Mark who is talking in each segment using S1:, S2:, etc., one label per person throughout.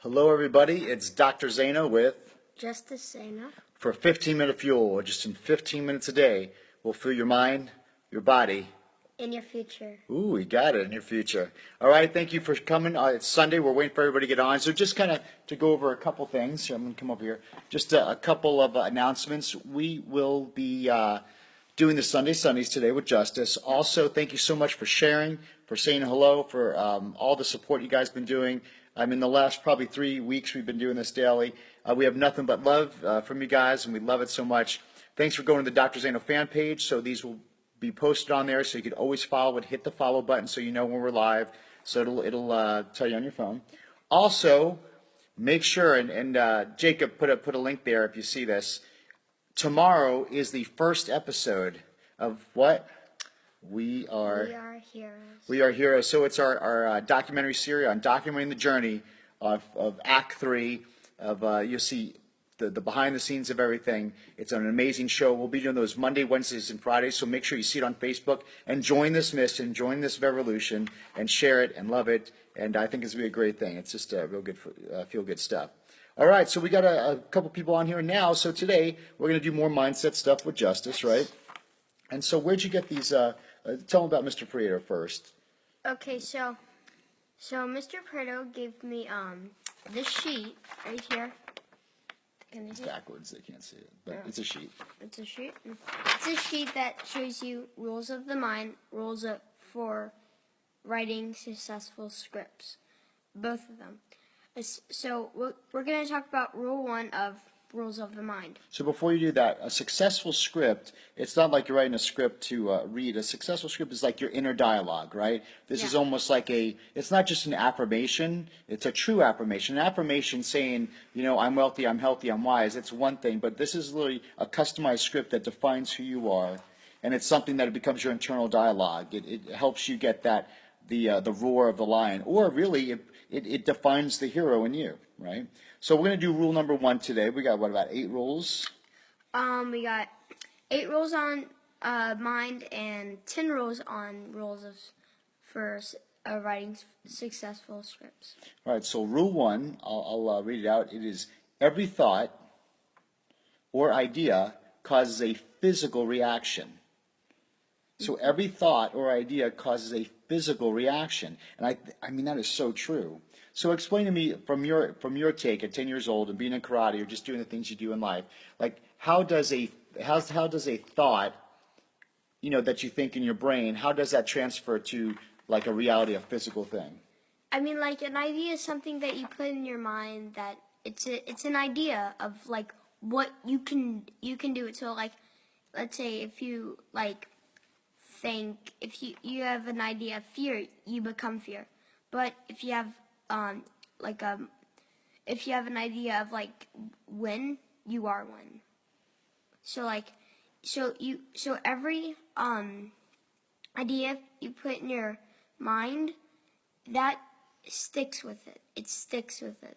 S1: Hello, everybody. It's Dr. Zano with
S2: Justus League.
S1: for 15-minute fuel. Just in 15 minutes a day, we'll fuel your mind, your body.
S2: In your future.
S1: Ooh, we got it in your future. All right, thank you for coming. It's Sunday. We're waiting for everybody to get on. So just kind of to go over a couple things. I'm going to come over here. Just a couple of announcements. We will be doing the Sundays today with Justus. Also, thank you so much for sharing, for saying hello, for all the support you guys have been doing. In the last probably 3 weeks, we've been doing this daily. We have nothing but love from you guys, and we love it so much. Thanks for going to the Dr. Zano fan page. So these will be posted on there, so you can always follow it. Hit the follow button so you know when we're live. So it'll tell you on your phone. Also, make sure and Jacob put a link there if you see this. Tomorrow is the first episode of what? We are
S2: heroes.
S1: We are heroes. So it's our documentary series on documenting the journey of Act 3 of you'll see the behind the scenes of everything. It's an amazing show. We'll be doing those Monday, Wednesdays, and Fridays. So make sure you see it on Facebook and join this mission, join this revolution, and share it and love it. And I think it's gonna be a great thing. It's just real good, feel good stuff. All right, so we got a couple people on here now. So today we're gonna do more mindset stuff with Justus, right? And so where'd you get these? Tell them about Mr. Prieto first.
S2: Okay, so Mr. Prieto gave me this sheet right here. Can you
S1: It's
S2: see it?
S1: backwards, they can't see it, but it's a sheet.
S2: It's a sheet. It's a sheet that shows you rules of the mind, for writing successful scripts, both of them. So we're going to talk about rule 1 of rules of the mind.
S1: So before you do that, a successful script, it's not like you're writing a script to read. A successful script is like your inner dialogue, right? This is almost like it's not just an affirmation, it's a true affirmation. An affirmation saying, I'm wealthy, I'm healthy, I'm wise, it's one thing, but this is literally a customized script that defines who you are, and it's something that it becomes your internal dialogue. It helps you get the roar of the lion, or really it defines the hero in you, right? So we're going to do rule number 1 today. We got, about 8 rules?
S2: We got 8 rules on mind and 10 rules on for writing successful scripts.
S1: All right, so rule 1, I'll read it out. It is every thought or idea causes a physical reaction. So every thought or idea causes a physical reaction. And I mean, that is so true. So explain to me from your take at 10 years old and being in karate or just doing the things you do in life, like how does a thought, that you think in your brain, how does that transfer to like a reality, a physical thing?
S2: I mean, like an idea is something that you put in your mind that it's an idea of like what you can do it. So like, let's say if you if you have an idea of fear, you become fear. But if you have if you have an idea of when, you are when. So every idea you put in your mind, that sticks with it. It sticks with it.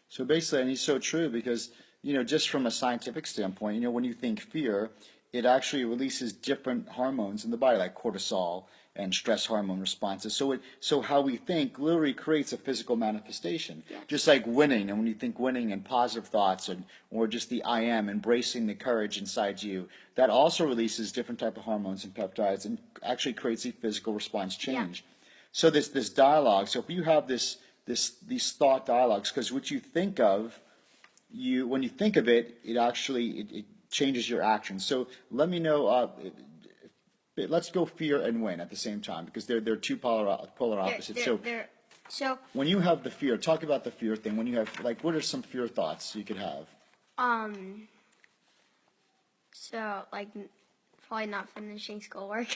S1: So basically, and it's so true because, just from a scientific standpoint, when you think fear, it actually releases different hormones in the body, like cortisol and stress hormone responses. So how we think literally creates a physical manifestation.
S2: Yes.
S1: Just like winning, and when you think winning and positive thoughts, or just the I am, embracing the courage inside you, that also releases different type of hormones and peptides and actually creates a physical response change. Yeah. So this dialogue. So if you have these thought dialogues, because what you think of, when you think of it, it actually changes your actions. So let me know. Let's go fear and win at the same time because they're two polar opposites. So when you have the fear, talk about the fear thing. When you have what are some fear thoughts you could have?
S2: So probably not finishing schoolwork.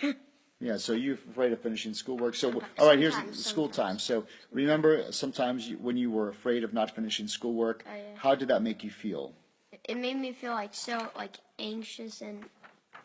S1: Yeah, so you're afraid of finishing schoolwork. So all right, here's school time. So remember, sometimes when you were afraid of not finishing schoolwork, how did that make you feel?
S2: It made me feel anxious and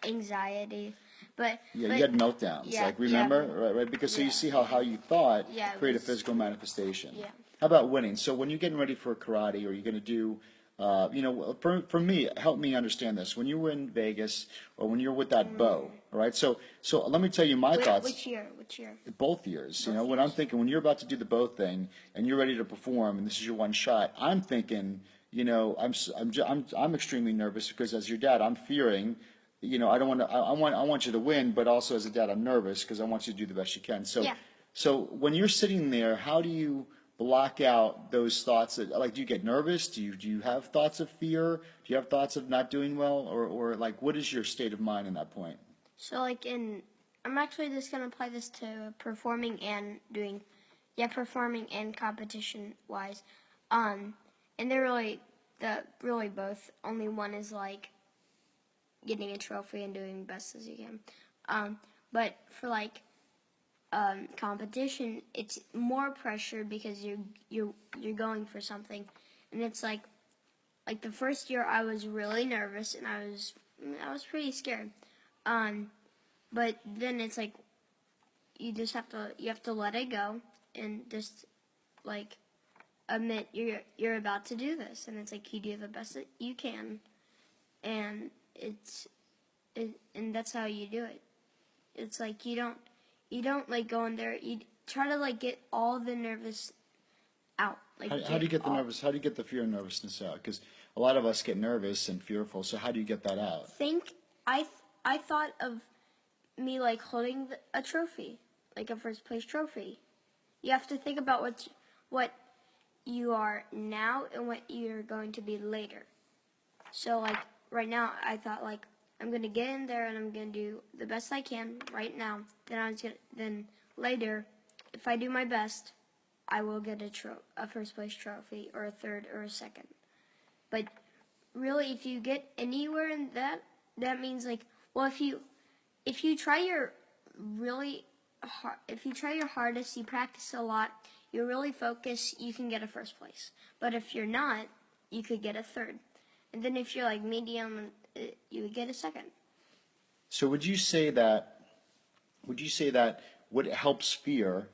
S2: anxiety. But
S1: you had meltdowns.
S2: Yeah,
S1: remember, right? Because so you see how you thought create a physical manifestation.
S2: Yeah.
S1: How about winning? So when you're getting ready for karate or you're going to do For me, help me understand this. When you were in Vegas or when you're with that bow, all right? So let me tell you my thoughts.
S2: Which year? Which year?
S1: Both years. When I'm thinking, when you're about to do the bow thing and you're ready to perform and this is your one shot, I'm thinking, I'm extremely nervous because as your dad, I'm fearing, I don't want to, I want you to win, but also as a dad, I'm nervous because I want you to do the best you can. So,
S2: Yeah.
S1: so when you're sitting there, how do you block out those thoughts that, like, do you get nervous? Do you have thoughts of fear? Do you have thoughts of not doing well? Or like, what is your state of mind in that point?
S2: So I'm actually just gonna apply this to performing and performing and competition wise. And they're really both. Only one is like getting a trophy and doing best as you can. But for competition, it's more pressure because you're going for something, and it's like the first year I was really nervous and I was pretty scared. But then it's like you have to let it go and just like admit you're about to do this, and it's like you do the best that you can, and and that's how you do it. It's like you don't like go in there. You try to like get all the nervous out. Like
S1: How do you get the nervous? How do you get the fear and nervousness out? Because a lot of us get nervous and fearful. So how do you get that out?
S2: I thought of me like holding a trophy, like a first place trophy. You have to think about what you are now and what you're going to be later. So like right now, I thought like I'm gonna get in there and I'm gonna do the best I can right now. Then later, if I do my best, I will get a first place trophy or a third or a second. But really, if you get anywhere in that means like, well, if you try your hardest, you practice a lot, you really focus, you can get a first place. But if you're not, you could get a third. And then if you're like medium, you would get a second.
S1: So would you say that what helps fear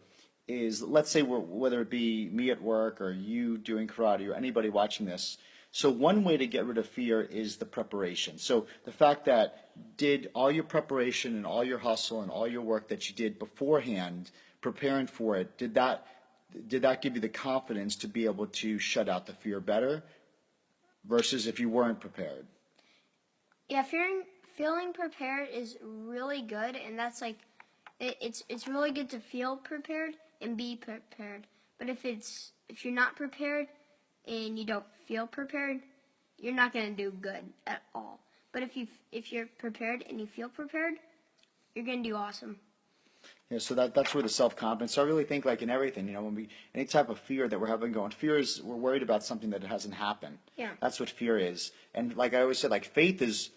S1: is, let's say whether it be me at work or you doing karate or anybody watching this, so one way to get rid of fear is the preparation. So the fact that did all your preparation and all your hustle and all your work that you did beforehand, preparing for it, did that give you the confidence to be able to shut out the fear better versus if you weren't prepared?
S2: Yeah, feeling prepared is really good, and that's like it's really good to feel prepared and be prepared. But if you're not prepared and you don't feel prepared, you're not going to do good at all. But if you're prepared and you feel prepared, you're going to do awesome.
S1: Yeah, so that's where the self-confidence. So I really think like in everything, when any type of fear that we're having going, fear is we're worried about something that hasn't happened.
S2: Yeah.
S1: That's what fear is. And like I always said, like faith is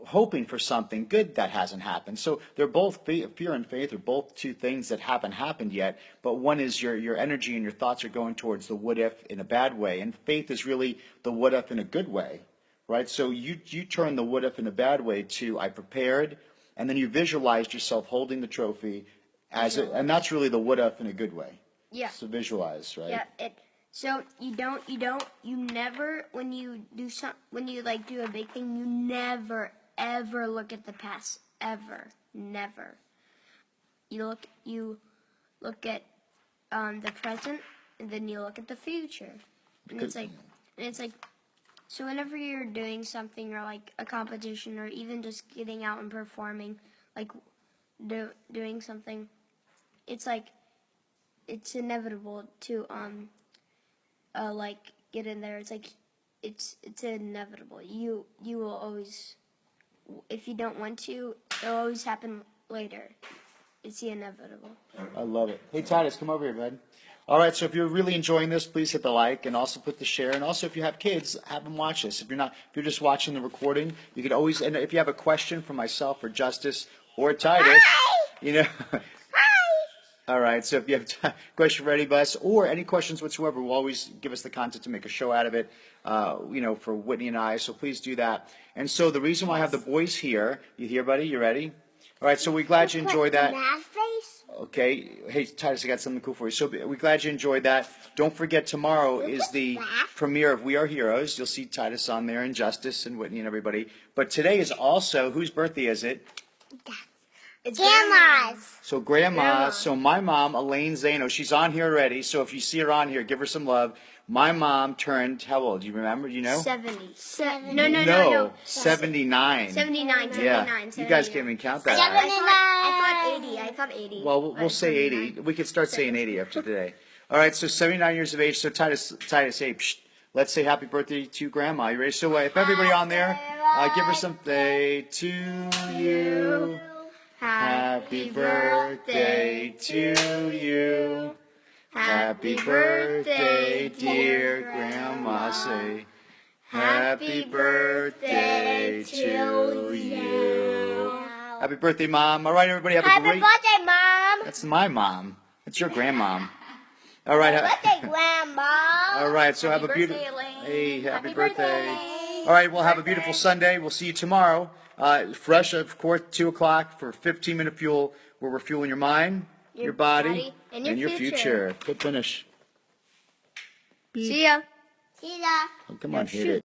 S1: hoping for something good that hasn't happened. So they're both, fear and faith are both two things that haven't happened yet, but one is your energy and your thoughts are going towards the what if in a bad way, and faith is really the what if in a good way, right? So you turn the what if in a bad way to I prepared, and then you visualized yourself holding the trophy and that's really the what if in a good way.
S2: Yeah.
S1: So visualize, right?
S2: Yeah. So you never, when you do a big thing, you never ever look at the past, ever, never. You look at the present, and then you look at the future, and it's like, so whenever you're doing something or like a competition or even just getting out and performing, like doing something, it's like it's inevitable to like get in there. It's like it's inevitable. You will always, if you don't want to, it'll always happen later. It's the inevitable.
S1: I love it. Hey Titus, come over here, bud. All right, so if you're really enjoying this, please hit the like and also put the share. And also, if you have kids, have them watch this. If you're just watching the recording, you could always. And if you have a question for myself or Justus or Titus, All right, so if you have a question for any of us or any questions whatsoever, we'll always give us the content to make a show out of it, for Whitney and I, so please do that. And so the reason why I have the boys here, you here, buddy? You ready? All right, so we're glad you enjoyed that.
S2: Mad face?
S1: Okay. Hey, Titus, I got something cool for you. So we're glad you enjoyed that. Don't forget, tomorrow is the premiere of We Are Heroes. You'll see Titus on there and Justus and Whitney and everybody. But today is also, whose birthday is it?
S2: It's
S3: Grandma's.
S1: So Grandma,
S2: Grandma.
S1: so my mom, Elaine Zano, she's on here already. So if you see her on here, give her some love. My mom turned, how old? Do you remember? Do you know?
S2: 70.
S1: No, 79.
S2: 79.
S1: Yeah, you guys can't even count that.
S2: I thought 80.
S1: Well, we'll say 80. We could start saying 80 after today. All right, so 79 years of age. So Titus, hey, let's say happy birthday to Grandma. You ready? So if everybody on there, give her some birthday to you. Happy birthday to you. Happy birthday, dear Grandma. Say, happy birthday to you. Happy birthday, Mom. All right, everybody, have a
S3: Happy
S1: great...
S3: birthday, Mom.
S1: That's my mom. That's your grandmom. All right.
S3: Birthday, Grandma.
S1: All right, so have a beautiful... Hey, happy birthday. All right, we'll have a beautiful Sunday. We'll see you tomorrow. Fresh, of course, 2 o'clock for 15-minute fuel, where we're fueling your mind, your body,
S2: and
S1: and
S2: your
S1: your
S2: future.
S1: future. Good finish.
S2: See ya.
S3: See ya.
S1: Oh, come on, hit it.